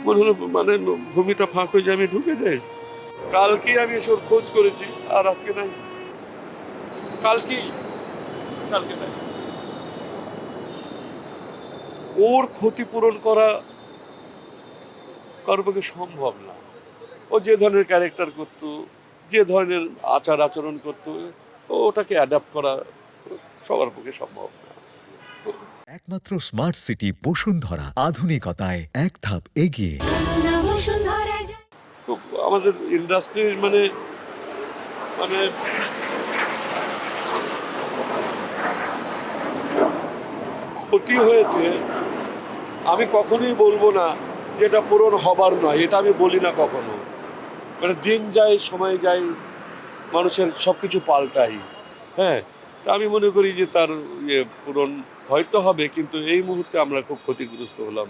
মনে হলো মানে ভূমিটা ফাঁক হয়ে যায়, আমি ঢুকে যাই। কালকে আমি এসব খোঁজ করেছি, আর আজকে নাই। কালকেই, কালকে নাই। ওর ক্ষতিপূরণ করা কারোর পক্ষে সম্ভব না। ও যে ধরনের ক্যারেক্টার করতো, যে ধরনের আচার আচরণ করতো, ওটাকে অ্যাডাপ্ট করা সবার পক্ষে সম্ভব না। একমাত্র স্মার্ট সিটি বসুন্ধরা, আধুনিকতায় এক ধাপ এগিয়ে। খুব আমাদের ইন্ডাস্ট্রির মানে মানে ক্ষতি হয়েছে। আমি কখনোই বলবো না যে এটা পূরণ হবার নয়, এটা আমি বলি না কখনো। মানে দিন যায়, সময় যায়, মানুষের সব কিছু পাল্টাই। হ্যাঁ, তা আমি মনে করি যে তার পূরণ হয়তো হবে, কিন্তু এই মুহূর্তে আমরা খুব ক্ষতিগ্রস্ত হলাম।